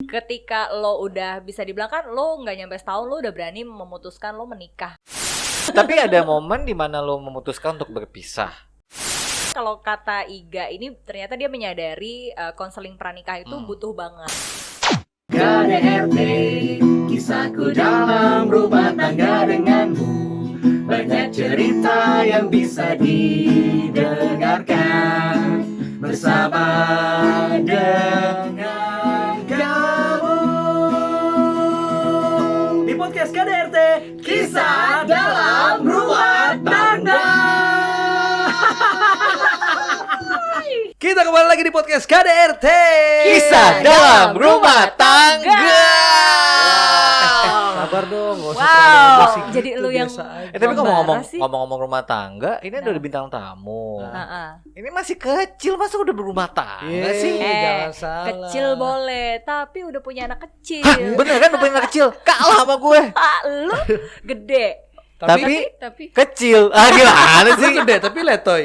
Ketika lo udah bisa dibilang kan lo nggak nyampe setahun lo udah berani memutuskan lo menikah. Tapi ada momen di mana lo memutuskan untuk berpisah. Kalau kata Iga ini ternyata dia menyadari konseling pranikah itu butuh banget. KDRT, kisahku dalam rumah tangga denganmu. Banyak cerita yang bisa didengarkan bersama dengan kamu. Di podcast KDRT, kisah dalam rumah tangga. Kita kembali lagi di podcast KDRT, Kisah dalam rumah tangga. Sabar dong, gak usah Wow, terlalu emosi gitu, jadi lu yang biasa aja. Tapi Membara sih. ngomong-ngomong rumah tangga, ini Nah. udah bintang tamu. Heeh. Ini masih kecil, masa udah berumah tangga Yeay. sih? Jangan salah. Kecil boleh, tapi udah punya anak kecil. Hah, bener kan udah punya anak kecil? Kalah sama gue. Ah, lu gede. Tapi kecil. Ah, gimana Sih sih? gede tapi letoy.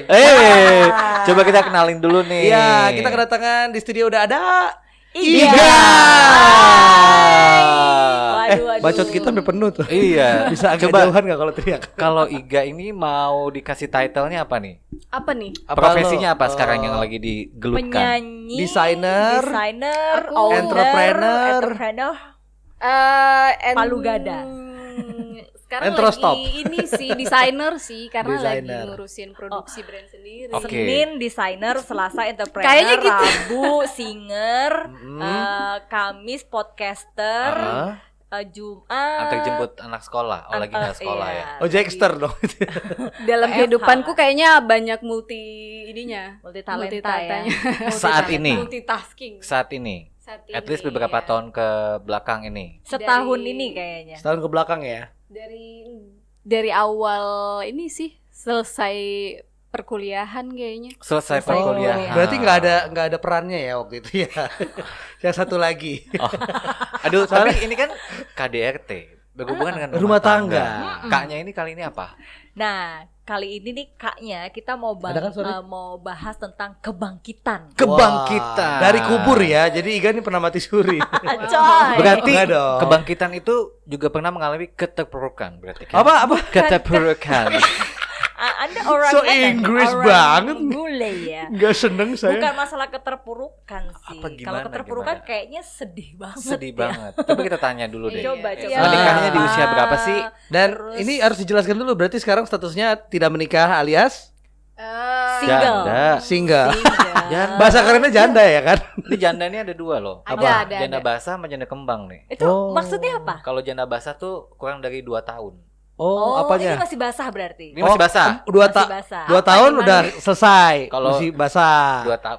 Coba kita kenalin dulu nih. Iya, kita kedatangan di studio udah ada Iga. Waduh. Bacot kita sampai penuh tuh. Iya. Bisa agak Coba jauhan gak kalau teriak? kalau Iga ini mau dikasih title-nya apa nih? Apa nih? Profesinya apa lo, sekarang yang lagi digelutkan? Penyanyi, Desainer, Aku owner, entrepreneur. Palu gada. Sekarang Entrostop. lagi ini sih desainer sih karena Desainer. lagi ngurusin produksi brand sendiri. Oke. Senin desainer, Selasa entrepreneur, Kayaknya gitu. Rabu singer, Kamis podcaster, Heeh. Jumat Antar jemput anak sekolah. Oh, lagi nggak sekolah iya. ya. Oh, Jackster dong. Dalam FH. kehidupanku kayaknya banyak multi ininya. multi talenta ya. Multi-talentanya. Saat ini. Multitasking. Saat ini. Saat At least ini, beberapa ya. tahun ke belakang ini. Setahun Dari- ini kayaknya. Setahun ke belakang ya. Dari awal ini sih selesai perkuliahan kayaknya. Selesai Selesai perkuliahan. kuliah. Berarti nggak ada perannya ya waktu itu ya. Yang satu lagi. Aduh, tapi ini kan KDRT. Berhubungan dengan Rumah tangga. Kaknya ini kali ini apa? Nah, kali ini nih kaknya kita mau Ada kan, sorry? mau bahas tentang kebangkitan. Kebangkitan. Wah, dari kubur ya. Jadi Iga ini pernah mati suri. Coy. Berarti Enggak dong. kebangkitan itu juga pernah mengalami keterpurukan berarti kan? Apa? Keterpurukan. Anda orang So Inggris banget. Bule ya. Enggak seneng saya. Bukan masalah keterpurukan sih. Apa gimana, Kalau keterpurukan gimana? kayaknya sedih banget. Sedih ya. banget. Coba kita tanya dulu deh. Coba. Iya. Menikahnya di usia berapa sih? Dan Terus- ini harus dijelaskan dulu. Berarti sekarang statusnya tidak menikah alias Single. Janda. single. Janda. Bahasa kerennya janda ya kan? Ini janda ini ada dua loh. Ada. Janda basah sama janda kembang nih. Itu Oh. maksudnya apa? Kalau janda basah tuh kurang dari 2 tahun. Oh, Ini apanya? masih basah berarti. Ini masih basah. Masih basah. 2 Apa, tahun gimana udah nih? selesai. Kalau masih basah.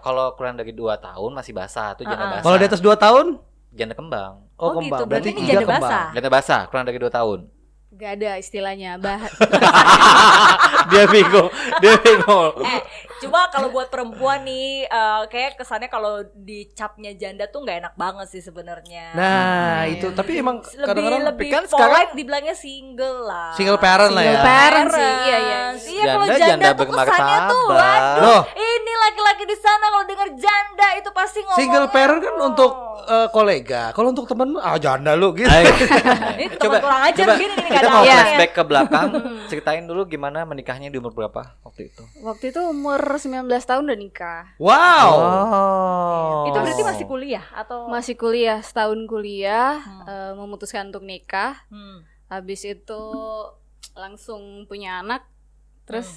Kalau kurang dari 2 tahun masih basah tuh janda basah. Kalau di atas 2 tahun? janda kembang. Oh, kembang. gitu. Berarti ini Iga janda kembang. basah. Janda basah kurang dari 2 tahun. Gak ada istilahnya. Dia bingung. Cuma kalau buat perempuan nih, kayak kesannya kalau dicapnya janda tuh nggak enak banget sih sebenarnya. Nah, itu tapi emang kadang-kadang lebih kan polite sekarang- dibilangnya single lah. Single parent lah ya. Single parent sih, iya. Iya, kalau Janda, janda janda tuh kesannya tuh, bermartabat. waduh, Loh. ini laki-laki di sana kalau dengar janda itu pasti ngomongnya. Single parent kan untuk kolega. Kalau untuk temen janda lu gitu. Ini teman kurang ajar gini Kita kadang. mau Iya. flashback ke belakang. Ceritain dulu gimana menikahnya di umur berapa waktu itu. Waktu itu umur 19 tahun udah nikah. Wow. Oh. Itu berarti masih kuliah atau Masih kuliah, setahun kuliah, memutuskan untuk nikah. Hmm. Habis itu langsung punya anak. Terus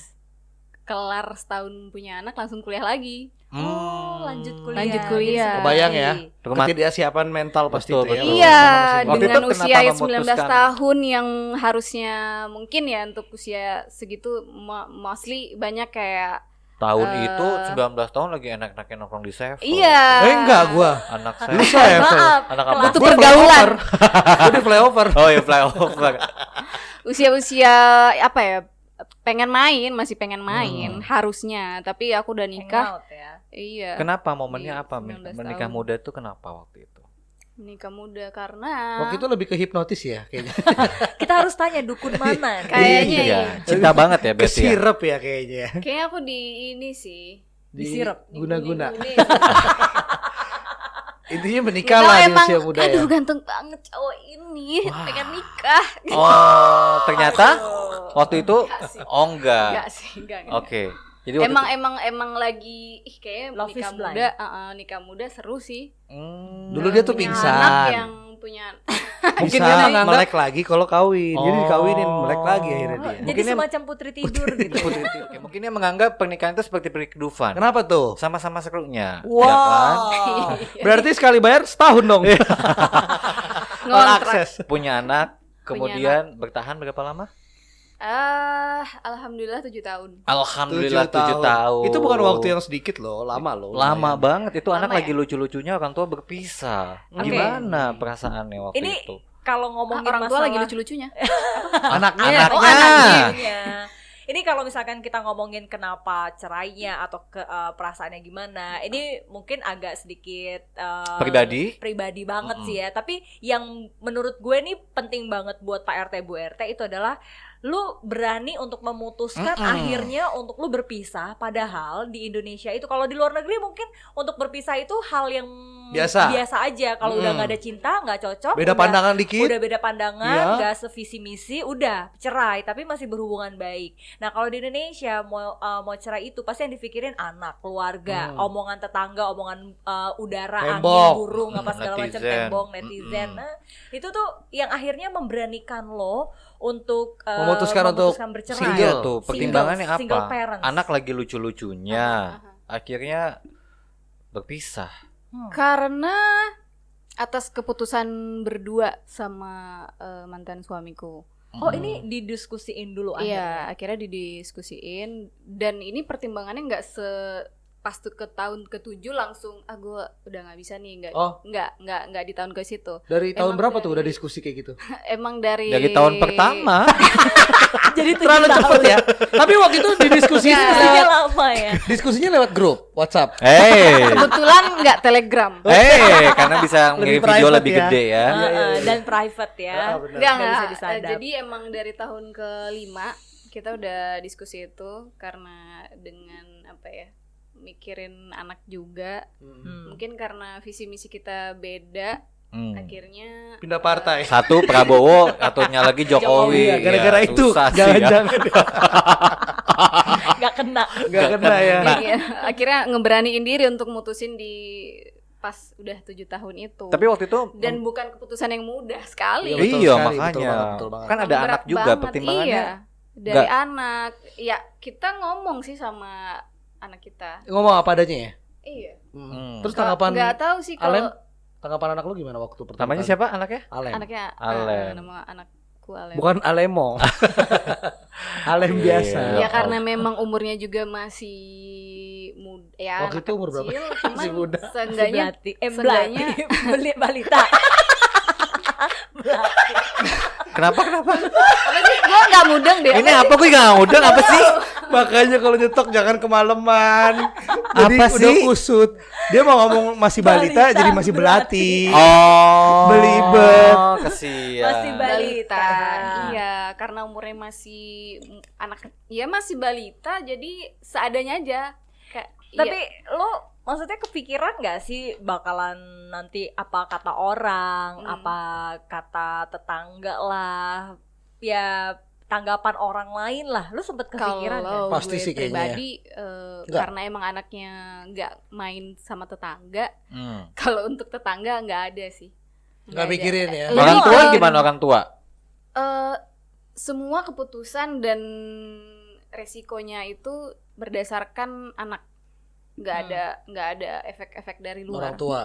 kelar setahun punya anak langsung kuliah lagi. Oh, lanjut kuliah. Lanjut kuliah. Kebayang ya. Rumah- Ketidaksiapan mental pasti Betul, itu ya. betul. Iya, Waktu dengan itu usia kenapa 19 memutuskan? tahun yang harusnya mungkin ya untuk usia segitu mostly banyak kayak Tahun itu 19 tahun lagi enak-enaknya nongkrong di Sevel. iya. Enggak gua. Anak Lu saya. saya Maaf. Anak kelas- apa? Untuk pergaulan. Gua di flyover. Oh ya flyover. Usia-usia apa ya? Masih pengen main harusnya, tapi aku udah nikah. Hangout ya. Iya. Kenapa momennya Iya, apa 19 menikah tahun. muda itu kenapa waktu itu? Menikah muda karena Waktu itu lebih ke hipnotis ya kayaknya. Kita harus tanya dukun mana. Kayaknya iya. iya. Cinta banget ya berarti ya. Kesirep ya kayaknya. kayaknya aku di ini sih. Di guna-guna. Diguni-guni. Intinya menikah Kalau lah di emang usia muda aduh ya. ganteng banget cowok ini, pengen nikah. Oh, ternyata waktu itu enggak. Enggak sih, enggak. Oke. Jadi waktu Emang lagi kayaknya Love nikah is blind. muda, nikah muda seru sih. Dulu dia tuh Punya pingsan. anak yang punya Mungkin Bisa dia nganggap- melek lagi kalau kawin. Jadi Oh. dikawinin melek lagi akhirnya dia. Jadi Mungkin dia- semacam putri tidur gitu. Oke, mungkin dia menganggap pernikahan itu seperti perikedupan. Kenapa tuh? Sama-sama serunya. Wow. Ya kan? Berarti sekali bayar setahun dong. All ngontrak. access. Punya anak, kemudian bertahan berapa lama? Alhamdulillah 7 tahun. Alhamdulillah 7 tahun. Itu bukan waktu yang sedikit loh, lama loh. lama lumayan. banget. Itu Lama anak ya? lagi lucu-lucunya orang tua berpisah. Oke. Gimana perasaannya waktu Ini itu? kalau ngomongin Orang tua masalah lagi lucu-lucunya. Anaknya. Oh, Anaknya. anaknya. Ini kalau misalkan kita ngomongin kenapa cerainya atau perasaannya gimana, ini mungkin agak sedikit pribadi banget sih ya. Tapi yang menurut gue nih penting banget buat Pak RT Bu RT itu adalah lu berani untuk memutuskan akhirnya untuk lu berpisah. Padahal di Indonesia itu, kalau di luar negeri mungkin untuk berpisah itu hal yang biasa aja. Kalau udah nggak ada cinta, nggak cocok, Beda pandangan dikit. udah beda pandangan, Iya. nggak sevisi misi, udah cerai, tapi masih berhubungan baik. Nah kalau di Indonesia mau cerai itu pasti yang dipikirin anak, keluarga, omongan tetangga, omongan udara, angin, Tembok. burung, apa segala macam, Netizen. tembok, netizen. Nah itu tuh yang akhirnya memberanikan lo untuk Memutuskan untuk bercerai. Single tuh, pertimbangannya Single apa? parents. Anak lagi lucu-lucunya, akhirnya berpisah. Karena atas keputusan berdua sama mantan suamiku. Oh ini didiskusiin dulu Iya, akhirnya. akhirnya didiskusiin dan ini pertimbangannya nggak pas tuh ke tahun ke-7 langsung gue udah nggak bisa nih, nggak di tahun ke situ. Dari tahun Emang berapa tuh dari- udah diskusi kayak gitu? Emang dari Tahun pertama. Jadi Terlalu cepet ya. Tapi waktu itu didiskusinya Diskusinya lama ya. diskusinya lewat grup WhatsApp. kebetulan nggak Telegram. Karena bisa ngirim video private lebih ya. gede ya. Dan private ya. benar. Nggak, bisa nggak. disadap. Jadi emang dari tahun ke-5 kita udah diskusi itu karena dengan apa ya, mikirin anak juga. Mungkin karena visi misi kita beda, akhirnya Pindah partai. Satu Prabowo, satunya lagi Jokowi. Iya, gara-gara Ya, itu. susah sih ya. Jangan-jangan Nggak kena. nggak kena ya. Iya, akhirnya ngeberaniin diri untuk mutusin di pas udah 7 tahun itu. Tapi waktu itu Dan bukan keputusan yang mudah sekali. Iya, betul iya sekali, makanya betul banget, betul banget. kan ada Berat anak juga banget, pertimbangannya. iya. Dari nggak- anak. Ya, kita ngomong sih sama anak kita. Ngomong apa adanya ya? Iya. Terus tanggapan Nggak tahu sih Alem? kalau Tanggapan anak lu gimana waktu pertama? Namanya kali? siapa anaknya? Alem. anaknya Alem. nama anakku Alem. Bukan Alemo. Alem biasa. Iya. Ya karena memang umurnya juga masih muda ya. Waktu anak itu umur berapa? kecil, cuman Masih muda. Seenggaknya Belati. Beli balita. Belati. Kenapa? apa sih? Gua nggak mudeng deh. Ini apa gue gak ngudang apa sih? Makanya kalau nyetok jangan kemalaman. Jadi Apa udah sih? kusut. Dia mau ngomong masih balita, jadi masih belati. Oh, Belibet. kesian. Masih balita. Iya, karena umurnya masih anak, ya masih balita, jadi seadanya aja. Kayak, Tapi iya. lo maksudnya kepikiran gak sih bakalan nanti apa kata orang, apa kata tetangga lah, ya tanggapan orang lain lah. Lu sempet kepikiran gak? Kalau Pasti gue sih kayaknya pribadi Nggak. karena emang anaknya nggak main sama tetangga. Hmm. Kalau untuk tetangga nggak ada sih. Nggak ada. mikirin ya. Lebih Orang tua ke- gimana orang tua? Semua keputusan dan resikonya itu berdasarkan anak. Nggak ada efek-efek dari luar. Orang tua.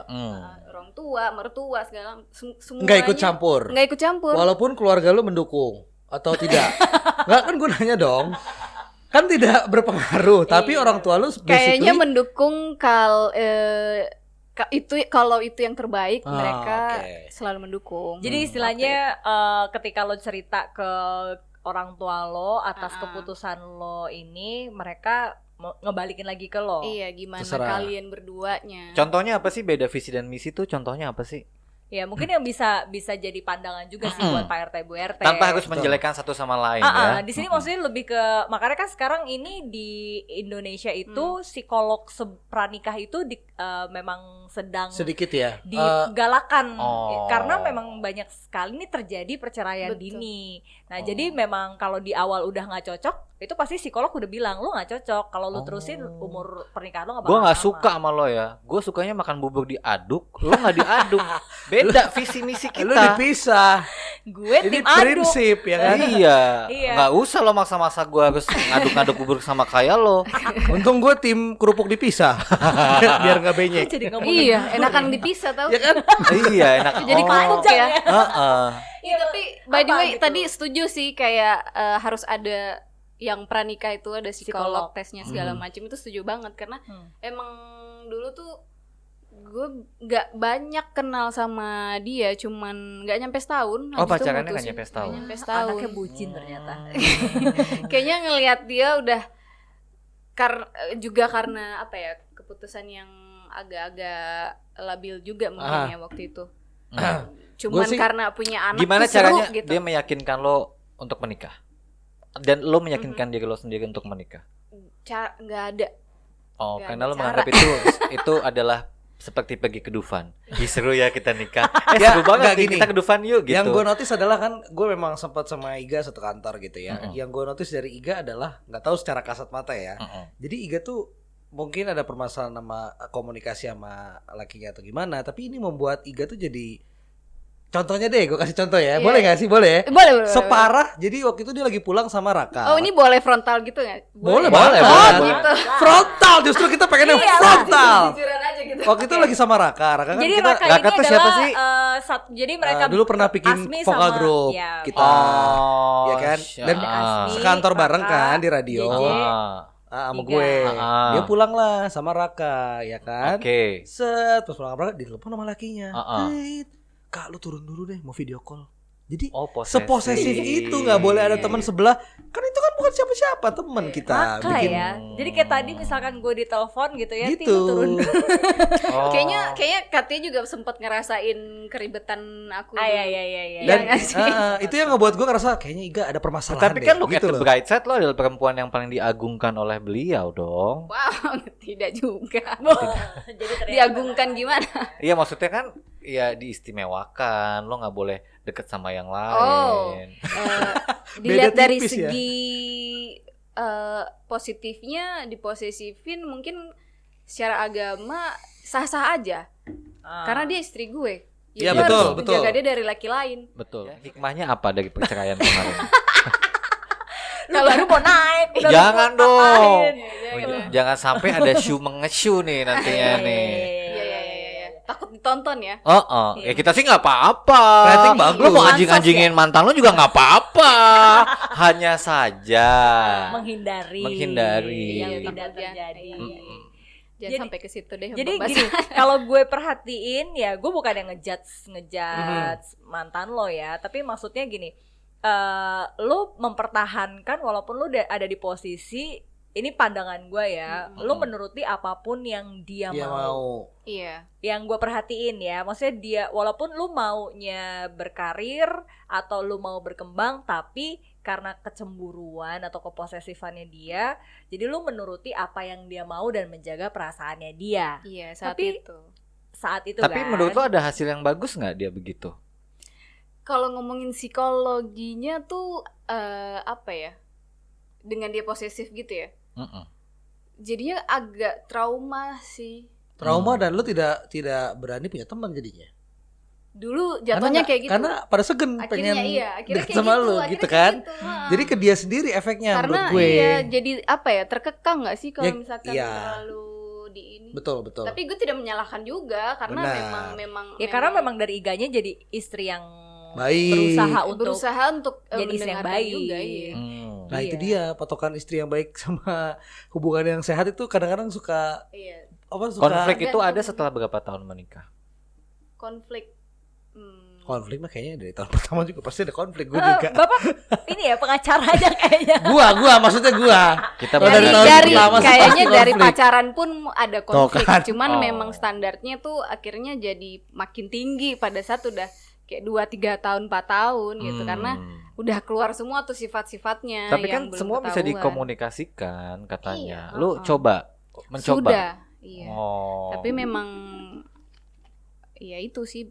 Orang tua, mertua segala semuanya Nggak ikut campur. Nggak ikut campur. Walaupun keluarga lu mendukung atau tidak. Nggak kan gue nanya dong. Kan tidak berpengaruh, tapi orang tua lu basically Kayaknya mendukung kalau itu yang terbaik, mereka oke. selalu mendukung. Jadi istilahnya ketika lo cerita ke orang tua lo atas keputusan lo ini, mereka ngebalikin lagi ke lo. Iya, gimana Terserah. kalian berduanya? Contohnya apa sih beda visi dan misi tuh? Contohnya apa sih? Ya mungkin yang bisa jadi pandangan juga sih buat Pak RT Bu RT. Tanpa harus menjelekkan satu sama lain ya. Di sini maksudnya lebih ke, makanya kan sekarang ini di Indonesia itu psikolog pranikah itu memang sedang sedikit ya digalakan karena memang banyak sekali nih terjadi perceraian dini. Nah jadi memang kalau di awal udah nggak cocok, itu pasti psikolog udah bilang lu nggak cocok. Kalau lu terusin umur pernikahan lu nggak bakal. Gue nggak suka sama lo ya. Gue sukanya makan bubur diaduk, lo nggak diaduk. Beda visi misi kita. Lu dipisah. Gue ini tim aduk. prinsip ya kan. Iya. Nggak usah lo maksa-maksa gue harus ngaduk-ngaduk bubur sama kayak lo. Untung gue tim kerupuk dipisah. Biar nggak benyek. Iya, enakan dipisah tau. Ya kan? Iya enak. Jadi kerupuk ya. Iya, tapi by the way tadi setuju sih kayak harus ada yang pranikah itu ada psikolog. Tesnya segala macam, itu setuju banget karena emang dulu tuh gue nggak banyak kenal sama dia, cuman nggak nyampe setahun. Pacarannya nggak nyampe setahun. Anaknya bucin ternyata. Kayaknya ngelihat dia udah juga karena apa ya, keputusan yang agak-agak labil juga mungkin ya waktu itu. Cuman karena punya anak. Gimana tuh seru, caranya gitu. dia meyakinkan lo untuk menikah? Dan lo meyakinkan diri lo sendiri untuk menikah? Nggak ada. Gak karena lo menganggap itu adalah seperti pergi ke Dufan. Seru ya kita nikah. Seru banget nih, kita ke Dufan yuk gitu. Yang gue notice adalah kan gue memang sempat sama Iga satu kantor gitu ya. Yang gue notice dari Iga adalah nggak tahu secara kasat mata ya. Jadi Iga tuh mungkin ada permasalahan sama komunikasi sama lakinya atau gimana. Tapi ini membuat Iga tuh jadi, contohnya deh, gue kasih contoh ya. Boleh gak sih? Boleh. Boleh. Separah. Jadi waktu itu dia lagi pulang sama Raka. Oh, ini boleh frontal gitu nggak? Boleh. Gitu. Frontal, justru kita pengennya frontal. Jujuran aja gitu. Waktu itu lagi sama Raka kan Jadi kita. Raka Raka ini tuh siapa adalah sih? jadi mereka Dulu pernah bikin Asmi vokal sama- grup ya, kita. Ya kan? Dan Asmi, sekantor bareng Raka, kan di radio. JJ. Sama Iga. gue. Dia pulang lah sama Raka, ya kan? Oke. Set, terus pulang sama Raka ditelepon sama lakinya. Heeh. Kak, lu turun dulu deh, mau video call. Jadi Posesif. seposesif itu, nggak boleh ada teman sebelah. Kan itu kan bukan siapa-siapa, teman kita. Maka ya. Jadi kayak tadi misalkan gue ditelepon gitu ya, Gitu. Tim turun. Kayaknya Katya juga sempat ngerasain keribetan aku. Iya. Dan nggak sih? itu yang ngebuat gue ngerasa kayaknya Iga ada permasalahan. Tapi kan deh, look at gitu the loh. bright side, lo adalah perempuan yang paling diagungkan oleh beliau dong. Wow, tidak juga. Jadi ternyata Diagungkan gimana? Iya maksudnya kan ya diistimewakan, lo nggak boleh deket sama yang lain. Dilihat Beda dari tipis ya. segi positifnya, diposesifin mungkin secara agama sah-sah aja. Karena dia istri gue. Iya, gue betul, harus betul. menjaga dia dari laki lain. Betul. Hikmahnya apa dari perceraian kemarin? lu baru mau naik. udah lu Jangan mau dong. ngapain. Jangan sampai ada shoe mengeshoe nih nantinya nih. Iya. Takut ditonton ya. Ya kita sih nggak apa-apa. Rating bagus. Lo mau anjing-anjingin mantan lo juga nggak apa-apa. Hanya saja menghindari Menghindari. yang tidak Takut ya. terjadi. Jangan Jadi- sampai ke situ deh. Jadi pembahasan. gini, kalau gue perhatiin ya, gue bukan yang ngejudge mantan lo ya, tapi maksudnya gini, lo mempertahankan walaupun lo ada di posisi ini, pandangan gue ya, lo menuruti apapun yang dia mau. Iya. Yang gue perhatiin ya, maksudnya dia walaupun lu maunya berkarir atau lu mau berkembang, tapi karena kecemburuan atau keposesifannya dia, jadi lu menuruti apa yang dia mau dan menjaga perasaannya dia Iya, saat Tapi- itu. saat itu. Tapi kan menurut lo ada hasil yang bagus nggak dia begitu? Kalau ngomongin psikologinya tuh apa ya? Dengan dia posesif gitu ya. Jadinya agak trauma sih. Trauma dan lu tidak berani punya teman jadinya. Dulu jatuhnya kayak gitu. Karena pada segen akhirnya pengen akhirnya deket kayak sama gitu, lu akhirnya gitu kayak kan. gitu. Jadi ke dia sendiri efeknya Karena menurut gue. iya, jadi apa ya, terkekang nggak sih kalau Ya, misalkan iya. terlalu di ini. Betul. Tapi gue tidak menyalahkan juga karena Benar. memang ya karena memang dari iganya jadi istri yang Baik. berusaha untuk jadi jadi istri yang mendengarkan baik. juga, iya. Nah itu Iya. dia patokan istri yang baik sama hubungan yang sehat itu kadang-kadang suka Iya, suka Konflik itu ada setelah berapa tahun menikah? konflik. Konflik mah kayaknya dari tahun pertama juga pasti ada konflik. Gue juga. Bapak ini ya pengacaranya kayaknya. Maksudnya gua. Kita dari pertama kayaknya pasti dari konflik. pacaran pun ada konflik. kan. Cuman memang standarnya tuh akhirnya jadi makin tinggi pada saat udah kayak 2-3 tahun 4 tahun gitu karena udah keluar semua tuh sifat-sifatnya. Tapi yang kan belum semua bisa ketahuan. dikomunikasikan katanya. Iya, Lu mencoba. Sudah, iya. Oh. Tapi memang ya itu sih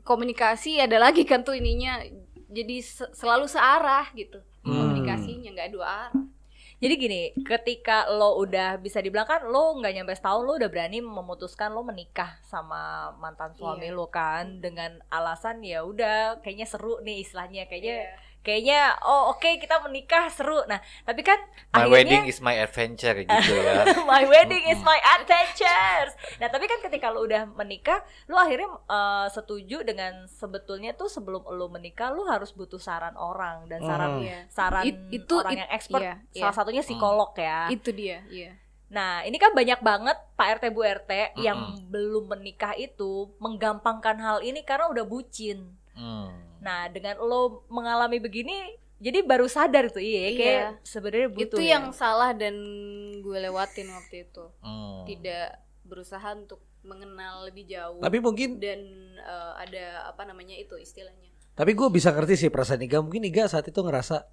komunikasi ada lagi kan tuh ininya jadi selalu searah gitu. Komunikasinya nggak dua arah. Jadi gini, ketika lo udah bisa dibilang kan lo nggak nyampe setahun lo udah berani memutuskan lo menikah sama mantan suami lo kan dengan alasan ya udah kayaknya seru nih istilahnya kayaknya oke, kita menikah seru. Nah tapi kan My akhirnya wedding is my adventure gitu ya. my wedding is my adventures. Nah tapi kan ketika lo udah menikah lo akhirnya setuju dengan sebetulnya tuh sebelum lo menikah lo harus butuh saran orang dan saran orang yang expert, salah satunya psikolog ya. Itu dia, iya. Nah ini kan banyak banget Pak RT Bu RT yang belum menikah itu menggampangkan hal ini karena udah bucin. Nah dengan lo mengalami begini jadi baru sadar tuh kayak sebenarnya butuh itu yang salah dan gue lewatin waktu itu. Tidak berusaha untuk mengenal lebih jauh. Tapi mungkin dan ada apa namanya itu istilahnya. Tapi gue bisa ngerti sih perasaan Iga. Mungkin Iga saat itu ngerasa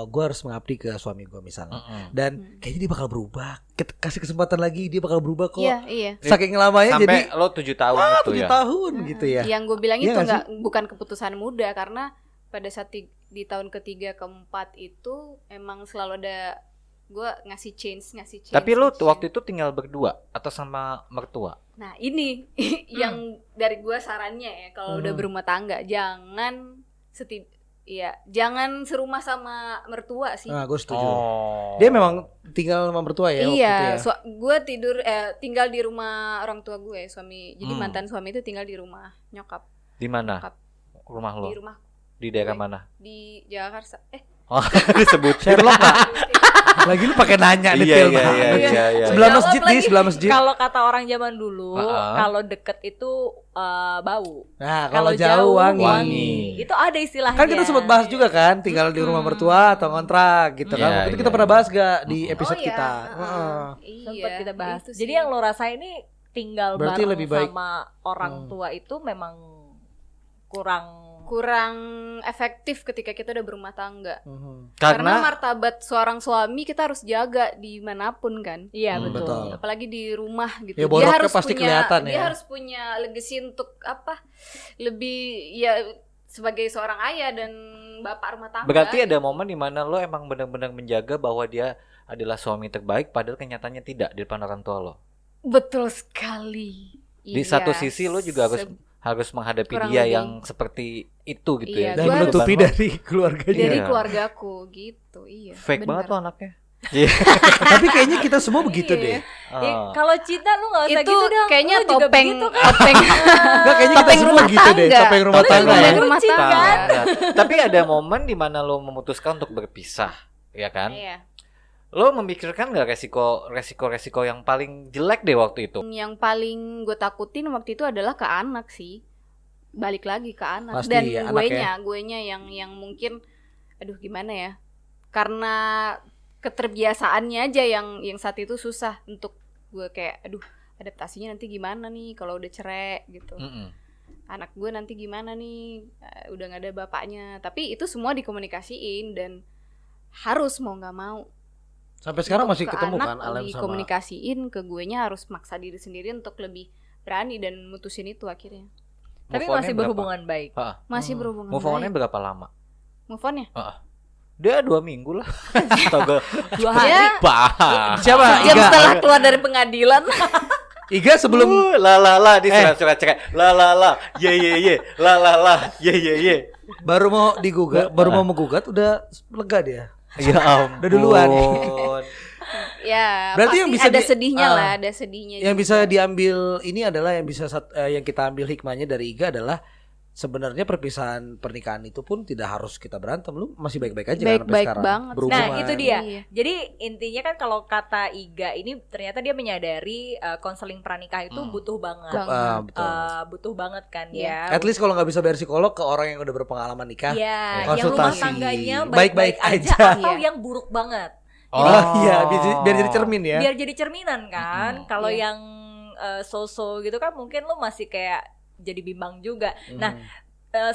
gue harus mengabdi ke suami gue misalnya. Dan kayaknya dia bakal berubah. Kasih kesempatan lagi dia bakal berubah kok. Iya. Saking lamanya sampai jadi lo 7 tahun itu 7 ya. tahun gitu ya. Yang gue bilang itu nggak bukan keputusan muda karena pada saat di tahun ketiga keempat itu emang selalu ada gue ngasih change. Tapi lo waktu itu tinggal berdua atau sama mertua? Nah ini yang dari gue sarannya ya kalau udah berumah tangga jangan jangan serumah sama mertua sih. Nah, gue setuju. Dia memang tinggal sama mertua ya iya, waktu itu ya. Gue tinggal di rumah orang tua gue suami. Jadi mantan suami itu tinggal di rumah nyokap. Di mana? Nyokap. Rumah lo? Di rumah. Di daerah mana? Di Jakarta. Disebut Sherlock nggak? Lagi lu pakai nanya detail banget. Iya. Sebelah masjid. Kalau kata orang zaman dulu, kalau deket itu bau. Nah, kalau jauh wangi. Itu ada istilahnya. Kan kita sempat bahas juga kan, tinggal di rumah mertua atau kontrak gitu kan. Waktu itu kita pernah bahas gak di episode kita? Sempat kita bahas. Itu jadi yang lo rasain ini tinggal berarti bareng lebih baik sama orang tua itu memang kurang efektif ketika kita udah berumah tangga. Karena martabat seorang suami kita harus jaga dimanapun kan. Iya betul. Apalagi di rumah gitu. Ya, dia harus pasti punya, kelihatan dia ya. harus punya legacy untuk apa? Lebih ya sebagai seorang ayah dan bapak rumah tangga. Berarti ada momen di mana lo emang benar-benar menjaga bahwa dia adalah suami terbaik padahal kenyataannya tidak di depan orang tua lo. Betul sekali. Di satu sisi lo juga harus menghadapi dia yang seperti itu gitu ya. Dan menutupi dari keluarganya. Dari keluargaku gitu, iya. Fake banget tuh anaknya. Tapi kayaknya kita semua begitu deh. Kalau cinta lu nggak usah itu gitu dong. kayaknya lu juga topeng begitu kan? Enggak, kayaknya kita semua gitu deh. Topeng rumah tangga. Tapi ada momen di mana lo memutuskan untuk berpisah, ya kan? Iya. Lo memikirkan nggak resiko yang paling jelek deh waktu itu? Yang paling gue takutin waktu itu adalah ke anak sih. Balik lagi ke anak. Pasti, dan ya, guenya yang mungkin aduh gimana ya? Karena keterbiasaannya aja yang saat itu susah untuk gue kayak aduh adaptasinya nanti gimana nih kalau udah cerai gitu. Anak gue nanti gimana nih udah nggak ada bapaknya. Tapi itu semua dikomunikasiin dan harus mau nggak mau. Sampai sekarang masih ketemu kan Alem sama dikomunikasiin ke guenya harus maksa diri sendiri untuk lebih berani dan mutusin itu akhirnya. Tapi masih berhubungan baik. Masih berhubungan baik. Move on-nya berapa lama? Move on-nya? Dia 2 minggu lah. Astaga. 2 hari. Siapa? Jam setelah keluar dari pengadilan. Iga sebelum di surat cerai. Ye. Ye. Baru mau digugat, baru mau menggugat udah lega dia. Ya ampun. Udah duluan. Ya, berarti yang bisa ada sedihnya lah, ada sedihnya. Yang juga bisa diambil ini adalah yang kita ambil hikmahnya dari Iga adalah sebenarnya perpisahan pernikahan itu pun tidak harus kita berantem. Lu masih baik-baik aja Baik-baik kan sampai sekarang. banget. Berhubungan. Nah itu dia. Iya. Jadi intinya kan kalau kata Iga ini ternyata dia menyadari konseling pranikah itu butuh banget. Betul. Butuh banget kan Iya. ya. At least kalau nggak bisa bayar psikolog ke orang yang udah berpengalaman nikah, Ya, yang rumah konsultasi tangganya baik-baik baik-baik aja atau Iya. yang buruk banget. iya biar jadi cermin ya. Biar jadi cerminan kan. Kalau Iya. yang so-so gitu kan mungkin lo masih kayak jadi bimbang juga. Nah,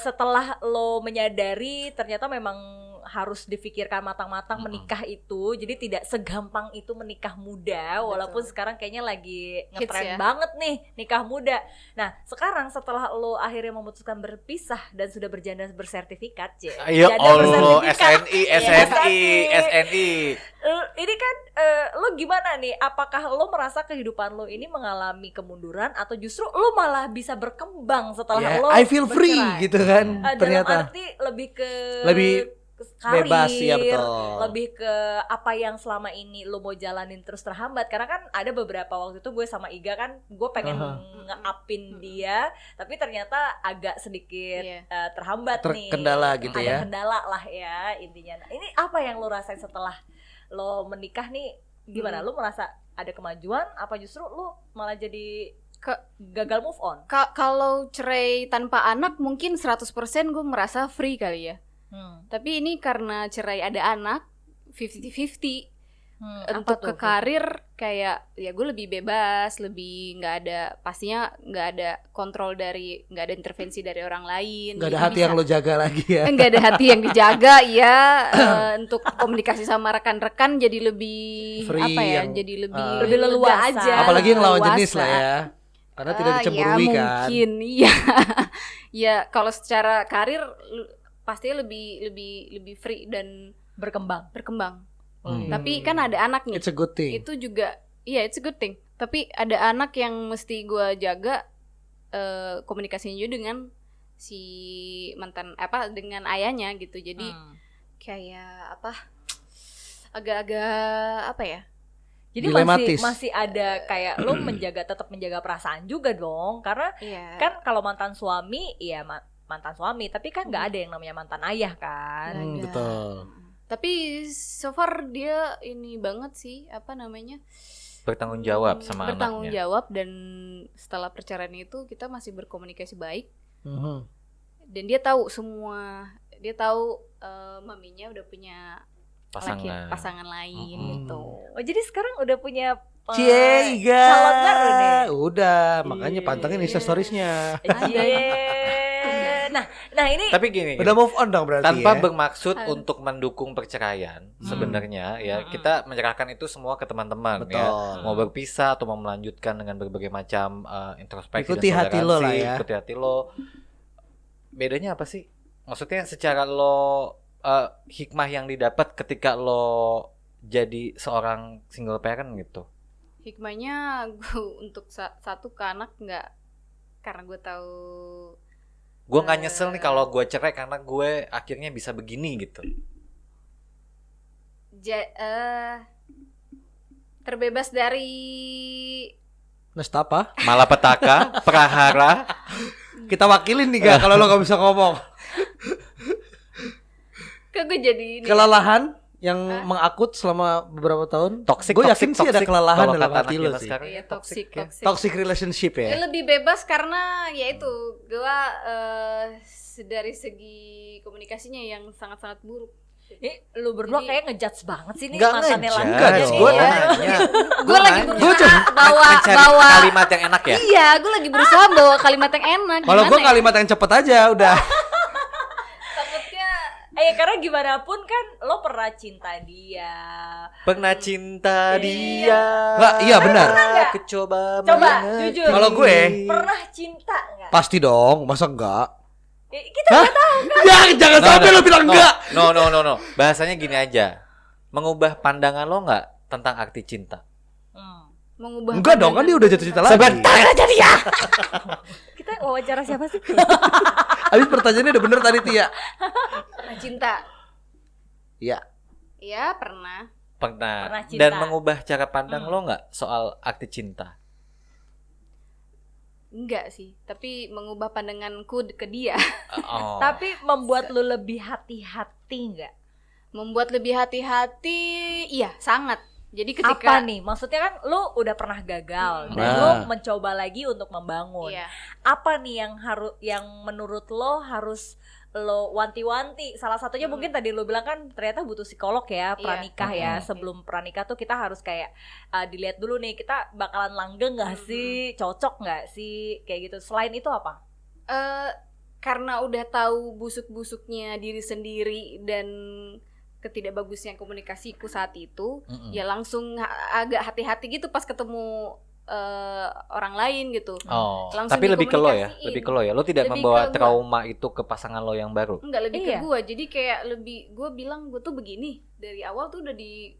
setelah lo menyadari ternyata memang harus difikirkan matang-matang menikah itu, jadi tidak segampang itu menikah muda. Walaupun sekarang kayaknya lagi ngetren ya. banget nih nikah muda. Nah sekarang setelah lo akhirnya memutuskan berpisah dan sudah berjanda bersertifikat, Ya janda Allah, bersertifikat. SNI. Ini kan lo gimana nih? Apakah lo merasa kehidupan lo ini mengalami kemunduran atau justru lo malah bisa berkembang setelah lo I feel free bercerai? gitu kan. Dalam Ternyata arti lebih ke Lebih karir, bebas, ya betul. lebih ke apa yang selama ini lo mau jalanin terus terhambat. Karena kan ada beberapa waktu itu gue sama Iga kan gue pengen nge-upin dia, tapi ternyata agak sedikit terhambat nih. Terkendala gitu ada ya. kendala lah ya intinya. Nah, ini apa yang lo rasain setelah lo menikah nih? Gimana? Lo merasa ada kemajuan? Apa justru lo malah jadi gagal move on? Kalau cerai tanpa anak mungkin 100% gue merasa free kali ya. Tapi ini karena cerai ada anak 50-50. Untuk ke karir kayak ya gue lebih bebas, lebih nggak ada, pastinya nggak ada kontrol dari, nggak ada intervensi dari orang lain. Nggak ada hati yang lo jaga lagi ya. Nggak ada hati yang dijaga ya. Untuk komunikasi sama rekan-rekan jadi lebih Free, apa ya? yang, Jadi lebih lebih leluasa aja. Apalagi yang lawan leluasa. jenis lah ya. Karena tidak dicemburui ya, kan. Mungkin iya. Ya kalau secara karir pasti lebih free dan berkembang. Tapi kan ada anak nih. It's a good thing. Itu juga it's a good thing. Tapi ada anak yang mesti gue jaga komunikasinya juga dengan si mantan dengan ayahnya gitu. Jadi kayak agak-agak apa ya? Jadi masih ada kayak lo tetap menjaga perasaan juga dong. Karena kan kalau mantan suami mantan suami, tapi kan nggak ada yang namanya mantan ayah kan. Betul. Tapi so far dia ini banget sih bertanggung jawab sama bertanggung anaknya. jawab, dan setelah perceraian itu kita masih berkomunikasi baik. Dan dia tahu maminya udah punya pasangan lain gitu. Oh jadi sekarang udah punya Ciega. calon baru nih. Udah, makanya pantengin Instastories-nya. Nah ini Tapi gini, Udah move on dong berarti tanpa ya. bermaksud untuk mendukung perceraian, sebenarnya ya kita menyerahkan itu semua ke teman-teman ya. Mau berpisah atau mau melanjutkan dengan berbagai macam introspeksi Ikuti dan hati lo lah ya. Ikuti hati lo. Bedanya apa sih? Maksudnya secara lo hikmah yang didapat ketika lo jadi seorang single parent gitu. Hikmahnya gue untuk satu ke anak nggak, karena gue tahu Gue nggak nyesel nih kalau gue cerai karena gue akhirnya bisa begini gitu. Terbebas dari Nestapa. Malapetaka, prahara. Kita wakilin nih Gak kalau lo gak bisa ngomong. gue jadi ini. Kelelahan yang mengakut selama beberapa tahun. Gue yakin sih ada kelelahan dalam hati lo sih. Iya, toxic. Toxic relationship ya. Lebih bebas karena ya itu gue dari segi komunikasinya yang sangat-sangat buruk. lu berdua kayak ngejudge banget sih nih Nggak mantannya ngejudge. Landa. Enggak Jadi dong. Gue ya. nanya. Gue lagi berusaha bawa kalimat yang enak ya. Iya, gue lagi berusaha bawa kalimat yang enak. Kalau gue Gimana ya? kalimat yang cepet aja udah. Takutnya Karena gimana pun kan lo pernah cinta dia. Pernah cinta dia. Nggak, iya benar. Coba jujur. Kalau gue Pernah cinta nggak? pasti dong, masa enggak? Kita nggak tahu kan. Ya jangan sampai lo bilang enggak. No. Bahasanya gini aja. Mengubah pandangan lo nggak tentang arti cinta? mengubah Enggak dong, kan dia udah jatuh cinta lagi. Sebentar aja dia. Kita wawancara siapa sih? Habis pertanyaannya udah bener tadi Tia. cinta. Iya. Iya, pernah. Pernah cinta. Dan mengubah cara pandang lo nggak soal arti cinta? Enggak sih, tapi mengubah pandanganku ke dia. Tapi membuat lu lebih hati-hati nggak? Membuat lebih hati-hati, iya sangat. Jadi ketika apa nih? Maksudnya kan lu udah pernah gagal dan lu mencoba lagi untuk membangun. Iya. Apa nih yang menurut lo harus lo wanti-wanti? Salah satunya mungkin tadi lo bilang kan ternyata butuh psikolog ya pranikah ya. Sebelum pranikah tuh kita harus kayak dilihat dulu nih kita bakalan langgeng nggak sih, cocok nggak sih, kayak gitu. Selain itu apa? Karena udah tahu busuk-busuknya diri sendiri dan ketidakbagusnya komunikasiku saat itu, ya langsung agak hati-hati gitu pas ketemu orang lain gitu. Tapi lebih ke lo ya, Lo tidak lebih membawa trauma itu ke pasangan lo yang baru. Enggak, lebih ke gue. Jadi kayak lebih gue bilang gue tuh begini dari awal tuh udah di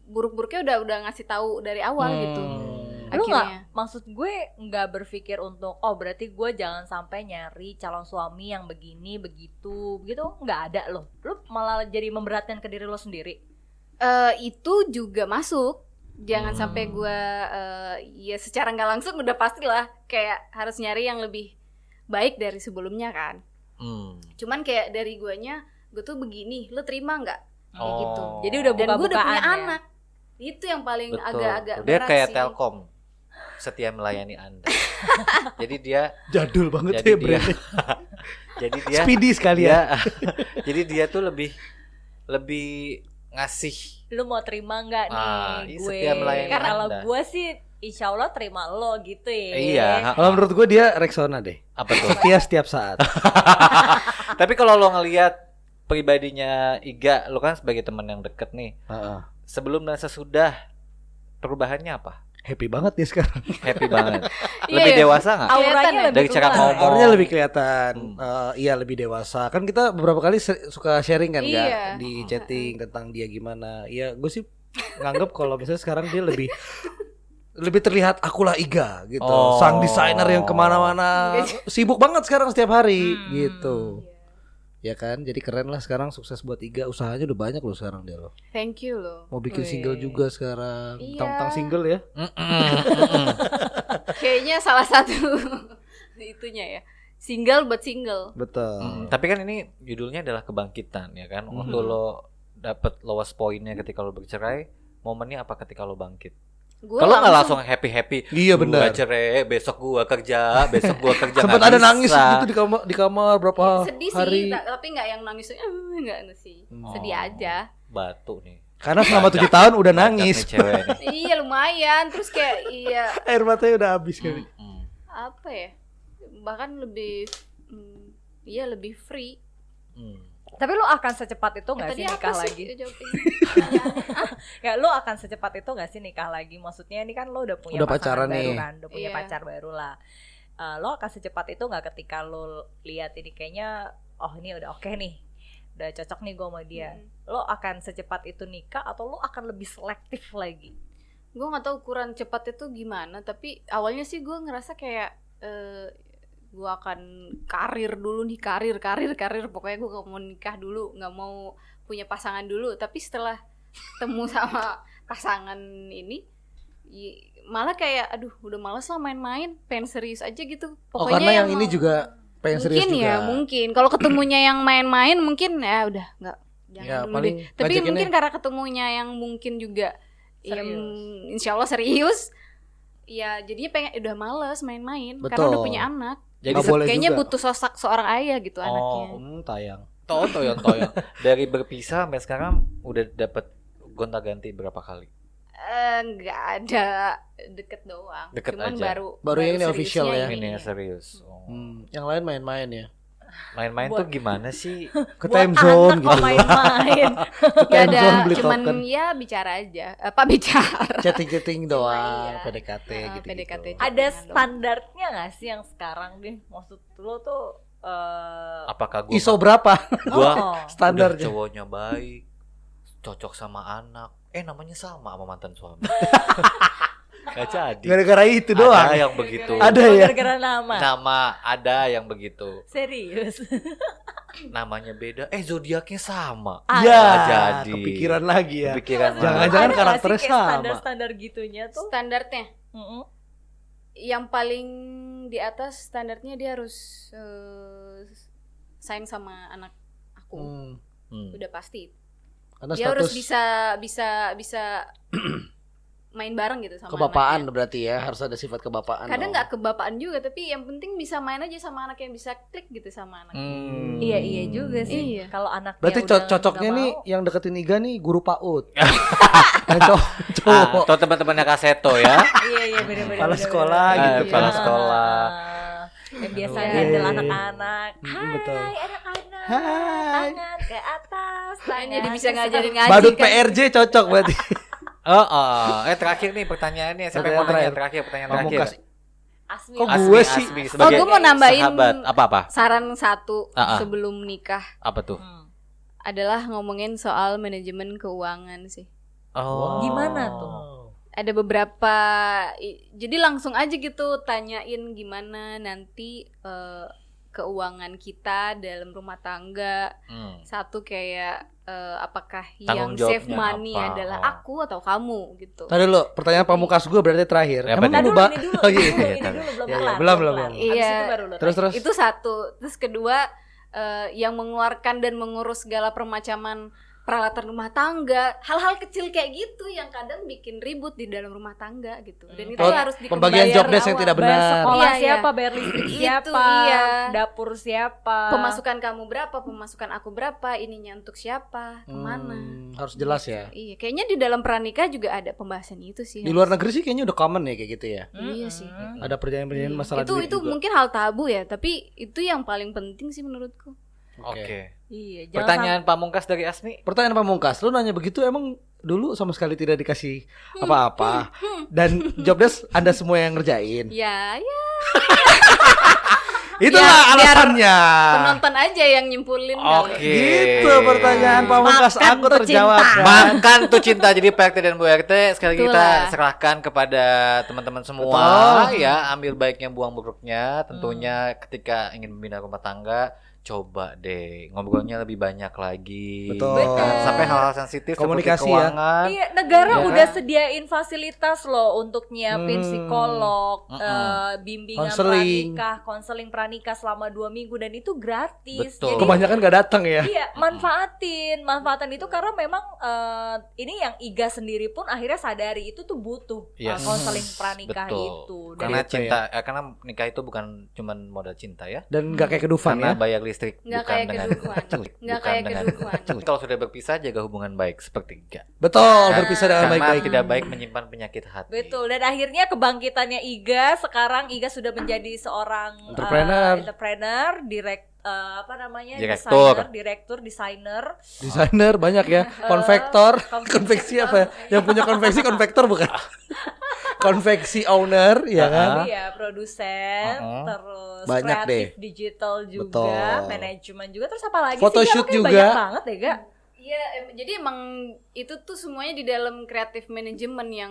buruk-buruknya udah ngasih tahu dari awal gitu. Lu nggak, maksud gue nggak berpikir untuk berarti gue jangan sampai nyari calon suami yang begini begitu nggak ada lo. Lu malah jadi memberatkan ke diri lo sendiri. Itu juga masuk. Jangan sampai gue ya secara nggak langsung udah pastilah kayak harus nyari yang lebih baik dari sebelumnya kan. Cuman kayak dari guanya gue tuh begini, lo terima nggak? Kayak gitu. Jadi udah buka-bukaan. Dan gue udah punya ya? anak. Itu yang paling agak-agak dia berat kayak sih. Telkom, setia melayani Anda. Jadi dia jadul banget ya brandnya. Jadi dia speedy sekali ya. Jadi dia tuh lebih ngasih. Lu mau terima nggak nih gue? Setia melayani Karena Anda. kalau gue sih insya Allah terima lo gitu ya. Iya. Kalau menurut gue dia Rexona deh. Apa tuh? Setia setiap saat. Tapi kalau lo ngelihat pribadinya Iga, lo kan sebagai teman yang deket nih. Sebelum dan sesudah perubahannya apa? Happy banget dia sekarang. Happy banget. Lebih dewasa nggak? Auranya Dari cara ngomong. Auranya lebih kelihatan. Iya lebih dewasa. Kan kita beberapa kali suka sharing kan nggak di chatting tentang dia gimana. Iya gue sih nganggep kalau misalnya sekarang dia lebih terlihat akulah Iga gitu. Sang desainer yang kemana-mana sibuk banget sekarang setiap hari gitu. Ya kan, jadi keren lah sekarang, sukses buat Iga, usahanya udah banyak loh sekarang dia loh. Thank you loh. Mau bikin single juga sekarang, tentang single ya. Kayaknya salah satu itunya ya, single buat single. Betul. Tapi kan ini judulnya adalah kebangkitan ya kan. Waktu lo dapet lowest pointnya ketika lo bercerai, momennya apa ketika lo bangkit? Kalau nggak langsung happy. Iya benar. Gua cerai, besok gua kerja. Sempat ada nangis gitu di kamar berapa sedih hari. Sedih sih, tapi nggak yang nangis. Nggak sih, sedih aja. Batu nih. Karena selama 7 tahun udah nangis. Iya lumayan, terus kayak air matanya udah habis kali. Apa ya? Bahkan lebih, lebih free. Tapi lu akan secepat itu nggak sih nikah lagi? Ya lu akan secepat itu nggak sih nikah lagi? Maksudnya ini kan lu udah punya pacaran baru kan, udah punya pacar baru lah. Lo akan secepat itu nggak ketika lo lihat ini kayaknya, ini udah oke nih, udah cocok nih gue sama dia. Lo akan secepat itu nikah atau lo akan lebih selektif lagi? Gue nggak tahu ukuran cepat itu gimana, tapi awalnya sih gue ngerasa kayak gue akan karir dulu nih, karir pokoknya gue gak mau nikah dulu, gak mau punya pasangan dulu. Tapi setelah ketemu sama pasangan ini malah kayak aduh udah males lah main-main, pengen serius aja gitu pokoknya. Karena yang ini juga pengen serius juga. Mungkin kalau ketemunya yang main-main mungkin ya udah nggak, jangan dulu deh. Tapi mungkin karena ketemunya yang mungkin juga insya Allah serius ya, jadinya pengen udah males main-main. Betul. Karena udah punya anak. Jadi kayaknya butuh sosok seorang ayah gitu anaknya. Tayang. Toyong. Dari berpisah sampai sekarang udah dapet gonta-ganti berapa kali? Nggak ada, deket doang. Cuman aja. Baru yang ini official ya. Ini serius. Yang lain main-main ya. Main-main tuh gimana sih? Ke time zone gitu. Main-main. Gak ada, cuman ya bicara aja. Apa bicara? Chatting doang, PDKT gitu. PDKT. Ada standarnya nggak sih yang sekarang deh? Maksud lo tuh apakah gue ISO berapa? Gua standarnya. Cowoknya baik, cocok sama anak. Namanya sama mantan suami. Gak jadi. Gara-gara itu doang. Ada yang begitu. Ada ya. Gara-gara nama. Nama ada yang begitu. Serius. Namanya beda. Zodiaknya sama. Iya. Jadi. Kepikiran lagi ya. Jangan-jangan karakternya sama. Standar-standar gitunya tuh. Standarnya. Yang paling di atas standarnya dia harus sayang sama anak aku. Udah pasti. Karena Dia harus status bisa main bareng gitu sama kebapaan anaknya. berarti ya, harus ada sifat kebapaan. Kadang nggak kebapaan juga, tapi yang penting bisa main aja sama anak, yang bisa klik gitu sama anak. Iya juga sih. Iya. Kalau anaknya Berarti udah cocoknya nggak nih mau. yang deketin Iga nih guru PAUD. Yang cowok. Atau teman-temannya Kaseto ya. Iya benar-benar. Kepala sekolah gitu kepala ya. sekolah. Yang biasanya Iya. adalah anak-anak. Betul. Hai anak-anak. Hai. Tangan ke atas. Kan Tangan jadi bisa ke ngajarin bawah. ngaji Badut kan. PRJ cocok berarti. Terakhir nih pertanyaannya. Siapa Pertanyaan yang mau tanya terakhir. pertanyaan Pamungkas. terakhir? Asmi. Kok Asmi. gue sih? Asmi Oh, sebagai gue mau nambahin sahabat. Apa? saran satu Ah. sebelum nikah Apa tuh? adalah ngomongin soal manajemen keuangan sih. Oh. Gimana tuh? Ada beberapa, jadi langsung aja gitu tanyain gimana nanti keuangan kita dalam rumah tangga. Satu kayak apakah Tanggung yang save jawabnya money apa? adalah aku atau kamu gitu. Tadi dulu pertanyaan Pamungkas gue berarti terakhir. Ya, Emang bener. lu Ini Mbak? dulu, Oh, iya. ini dulu, belum Iya, kelar. belum. kelar. Iya. Abis itu baru lo Terus tanya. Itu satu. Terus kedua, yang mengeluarkan dan mengurus segala permacaman peralatan rumah tangga, hal-hal kecil kayak gitu yang kadang bikin ribut di dalam rumah tangga gitu. Dan itu Oh, harus pembagian dikembalikan job dari desk yang awal. tidak Bayar benar. sekolah Iya, siapa, iya. bayar listrik Itu, siapa, iya. dapur siapa. Pemasukan kamu berapa, pemasukan aku berapa, ininya untuk siapa, kemana. Harus jelas ya. Iya, kayaknya di dalam pranikah juga ada pembahasan itu sih. Di luar negeri sih kayaknya udah common ya kayak gitu ya. Iya sih. Ada perjanjian-perjanjian masalah Itu duit juga. mungkin hal tabu ya, tapi itu yang paling penting sih menurutku. Oke. Iya, jangan Pertanyaan Pamungkas dari Asmi. Pertanyaan Pamungkas, lu nanya begitu emang dulu sama sekali tidak dikasih apa-apa dan job desk Anda semua yang ngerjain. Ya, Itulah biar alasannya. penonton aja yang nyimpulin Oke. kali. Gitu pertanyaan Pamungkas Makan aku tuh terjawab. cinta. kan? Makan tuh cinta. Jadi Pak RT dan Bu RT sekali lagi kita Itulah. serahkan kepada teman-teman semua. Betul. Ya, ambil baiknya, buang buruknya. Tentunya ketika ingin membina rumah tangga, coba deh ngobrolnya lebih banyak lagi. Betul. Kan? Sampai hal-hal sensitif Komunikasi seperti ya. keuangan. Iya, negara Iya. udah sediain fasilitas loh untuk nyiapin psikolog, bimbingan Konseling. konseling pranikah selama 2 minggu dan itu gratis. Betul. Jadi Kebanyakan gak datang ya. iya, manfaatin itu karena memang ini yang Iga sendiri pun akhirnya sadari itu tuh butuh Yes. konseling pranikah Betul. itu. Dan Karena Gitu cinta, karena nikah itu bukan cuman modal cinta ya. Dan gak kayak kedufan Karena ya. bayar listrik Nggak bukan kayak dengan kedukuhan. celik, Nggak bukan kayak dengan kedukuhan. celik. Kalau sudah berpisah jaga hubungan baik seperti Iga. Betul, berpisah dengan Karena baik-baik. tidak baik menyimpan penyakit hati. betul, dan akhirnya kebangkitannya Iga, sekarang Iga sudah menjadi seorang entrepreneur, direktur, desainer. Desainer banyak ya. Konvektor, konveksi apa ya? Yang punya konveksi konvektor bukan? Konveksi owner ya kan? Iya, produsen, terus Banyak kreatif deh. digital juga, Betul. manajemen juga, terus apa lagi Photoshoot sih? Ga? Makanya juga. banyak banget ya, Ga. Iya, jadi emang itu tuh semuanya di dalam kreatif manajemen yang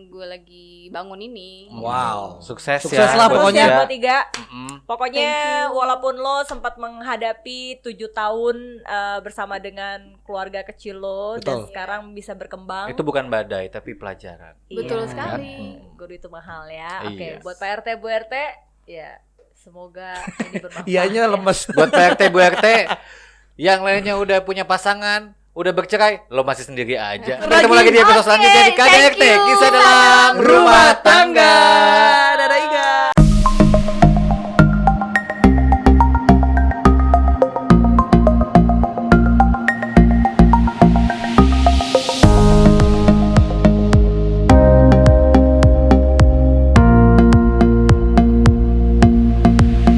gue lagi bangun ini. Wow. Sukses, Sukses ya. lah Terus pokoknya. ya buat Iga. Mm. Pokoknya walaupun lo sempat menghadapi 7 tahun bersama dengan keluarga kecil lo dan Betul. sekarang bisa berkembang. Itu bukan badai tapi pelajaran. Betul Iya. sekali. Guru itu mahal ya. Oke, Yes. buat Pak RT Bu RT ya semoga ini bermanfaat. Iyanya ya. lemes. Buat Pak RT Bu RT yang lainnya udah punya pasangan, udah bercerai, lo masih sendiri aja. Kita ketemu lagi di episode selanjutnya di KDRT, thank you. Kisah dalam Rumah Tangga.